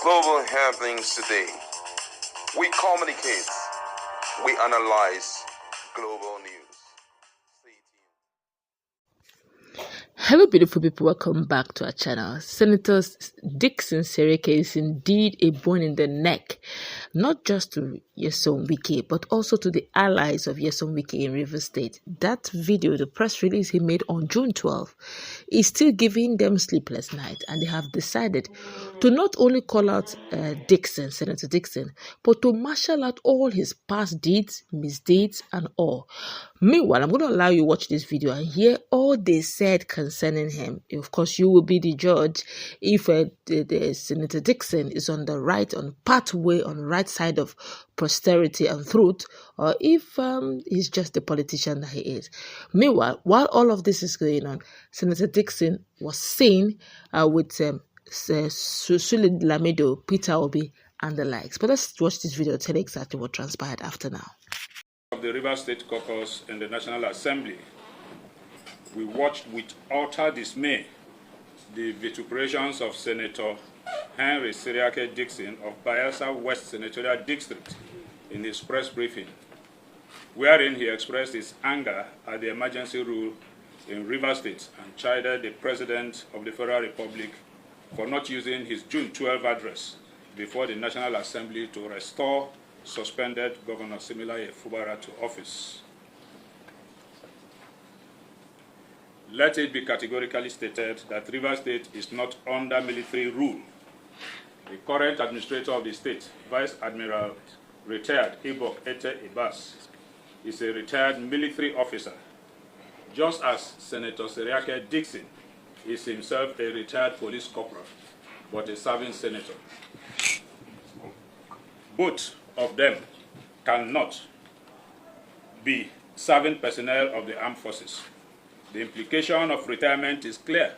global happenings today. We communicate, we analyze global news. Hello beautiful people, welcome back to our channel. Senator Dixon Seriake is indeed a bone in the neck, not just to Wike, but also to the allies of Wike in Rivers State. That video, the press release he made on June 12th, is still giving them sleepless night, and they have decided to not only call out Senator Dixon, but to marshal out all his past deeds, misdeeds, and all. Meanwhile, I'm going to allow you to watch this video and hear all they said concerning him. Of course, you will be the judge if the Senator Dixon is on the right, on pathway, on the right side of posterity and truth, or if he's just the politician that he is. Meanwhile, while all of this is going on, Senator Dixon was seen with Sule Lamido, Peter Obi, and the likes. But let's watch this video to tell you exactly what transpired after now. Of the Rivers State Caucus in the National Assembly, we watched with utter dismay the vituperations of Senator Henry Seriake Dixon of Bayelsa West Senatorial District in his press briefing, wherein he expressed his anger at the emergency rule in Rivers State and chided the President of the Federal Republic for not using his June 12 address before the National Assembly to restore suspended Governor Similaye Fubara to office. Let it be categorically stated that Rivers State is not under military rule. The current administrator of the state, Vice Admiral retired Ibok Ete Ibas, is a retired military officer, just as Senator Seriake Dixon is himself a retired police corporal, but a serving senator. Both of them cannot be serving personnel of the armed forces. The implication of retirement is clear.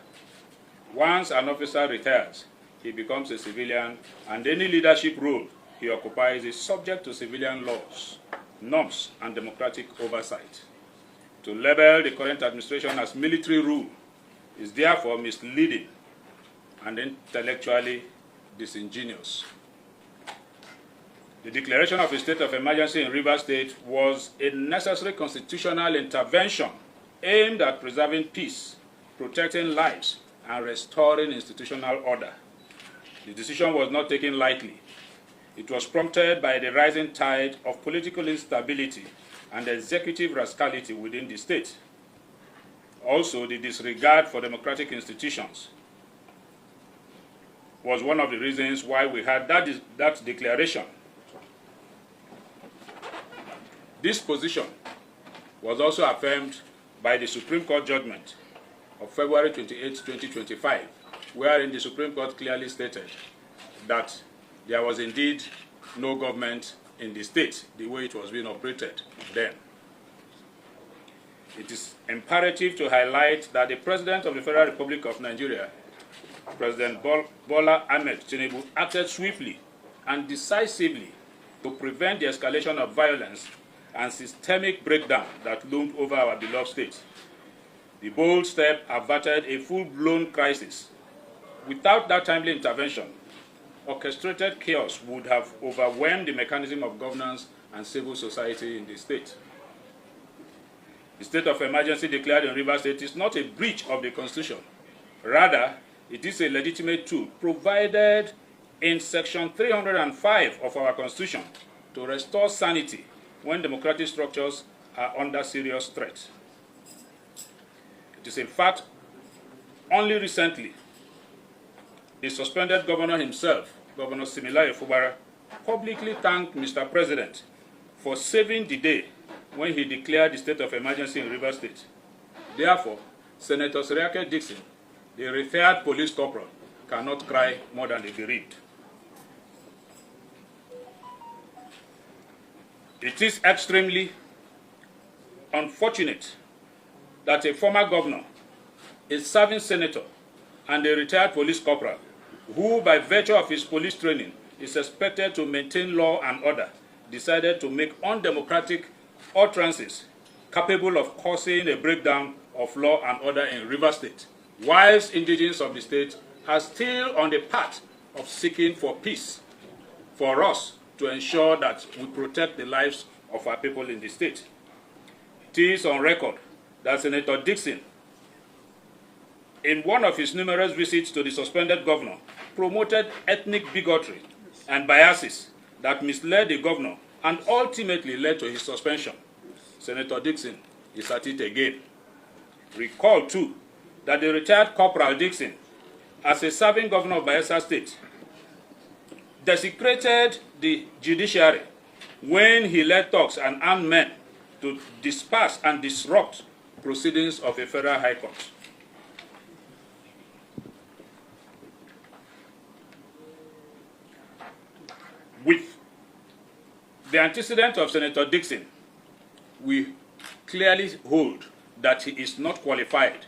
Once an officer retires, he becomes a civilian, and any leadership role he occupies is subject to civilian laws, norms, and democratic oversight. To label the current administration as military rule is therefore misleading and intellectually disingenuous. The declaration of a state of emergency in Rivers State was a necessary constitutional intervention aimed at preserving peace, protecting lives, and restoring institutional order. The decision was not taken lightly. It was prompted by the rising tide of political instability and executive rascality within the state. Also, the disregard for democratic institutions was one of the reasons why we had that declaration. This position was also affirmed by the Supreme Court judgment of February 28, 2025, wherein the Supreme Court clearly stated that there was indeed no government in the state the way it was being operated then. It is imperative to highlight that the President of the Federal Republic of Nigeria, President Bola Ahmed Tinubu, acted swiftly and decisively to prevent the escalation of violence and systemic breakdown that loomed over our beloved state. The bold step averted a full-blown crisis. Without that timely intervention, orchestrated chaos would have overwhelmed the mechanism of governance and civil society in the state. The state of emergency declared in Rivers State is not a breach of the Constitution. Rather, it is a legitimate tool provided in Section 305 of our Constitution to restore sanity when democratic structures are under serious threat. It is in fact only recently the suspended governor himself, Governor Similaye Fubara, publicly thanked Mr. President for saving the day when he declared the state of emergency in Rivers State. Therefore, Senator Seriake Dixon, the retired police corporal, cannot cry more than the bereaved. It is extremely unfortunate that a former governor, a serving senator, and a retired police corporal, who by virtue of his police training is expected to maintain law and order, decided to make undemocratic utterances capable of causing a breakdown of law and order in Rivers State, whilst indigenes of the state are still on the path of seeking for peace, for us to ensure that we protect the lives of our people in the state. It is on record that Senator Dixon, in one of his numerous visits to the suspended governor, promoted ethnic bigotry and biases that misled the governor and ultimately led to his suspension. Senator Dixon is at it again. Recall, too, that the retired Corporal Dixon, as a serving governor of Bayelsa State, desecrated the judiciary when he led thugs and armed men to disperse and disrupt proceedings of a federal high court. With the antecedent of Senator Dixon, we clearly hold that he is not qualified.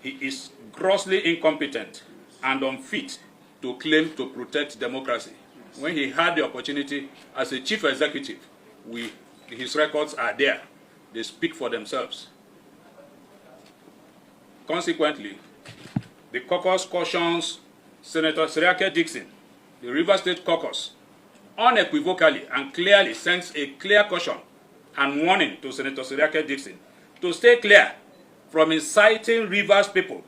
He is grossly incompetent and unfit to claim to protect democracy. When he had the opportunity as a chief executive, his records are there. They speak for themselves. Consequently, the caucus cautions Senator Seriake Dixon, the Rivers State caucus, unequivocally and clearly sends a clear caution and warning to Senator Seriake Dixon to stay clear from inciting Rivers people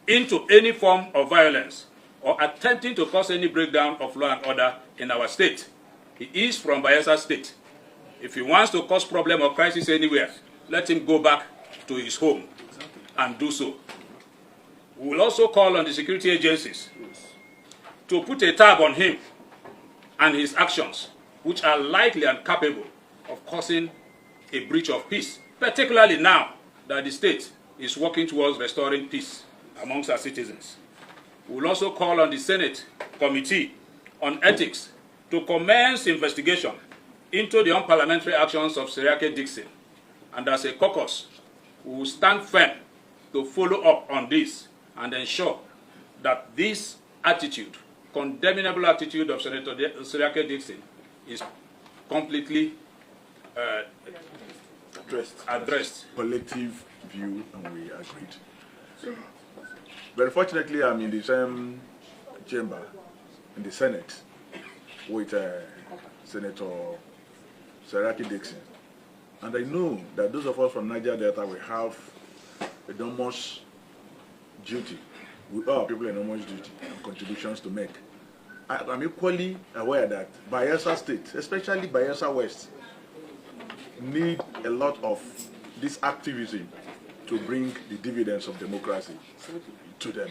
into any form of violence or attempting to cause any breakdown of law and order in our state. He is from Bayelsa State. If he wants to cause problem or crisis anywhere, let him go back to his home and do so. We will also call on the security agencies to put a tab on him and his actions, which are likely and capable of causing a breach of peace, particularly now that the state is working towards restoring peace amongst our citizens. We will also call on the Senate Committee on Ethics to commence investigation into the unparliamentary actions of Seriake Dixon. And as a caucus, we will stand firm to follow up on this and ensure that this attitude, condemnable attitude of Senator Seriake Dixon, is completely addressed. Collective view, and we agreed. But fortunately, I'm in the same chamber, in the Senate, with Senator Seriake Dixon. And I know that those of us from Niger Delta will have enormous duty. We all people enormous duty and contributions to make. I'm equally aware that Bayelsa State, especially Bayelsa West, need a lot of this activism to bring the dividends of democracy to them.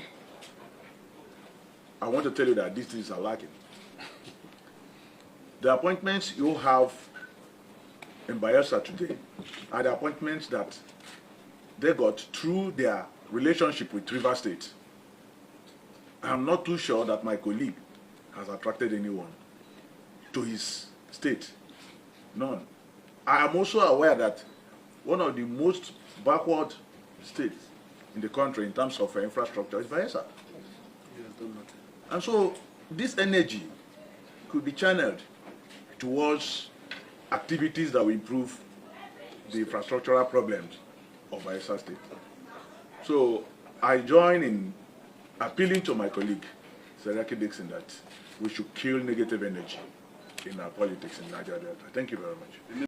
I want to tell you that these things are lacking. The appointments you have in Bayelsa today are the appointments that they got through their relationship with Rivers State. I'm not too sure that my colleague has attracted anyone to his state. None. I am also aware that one of the most backward states in the country in terms of infrastructure is Bayelsa. And so this energy could be channeled towards activities that will improve the infrastructural problems of Bayelsa State. So I join in appealing to my colleague, Seriake Dixon, that we should kill negative energy in our politics in Niger Delta. Thank you very much.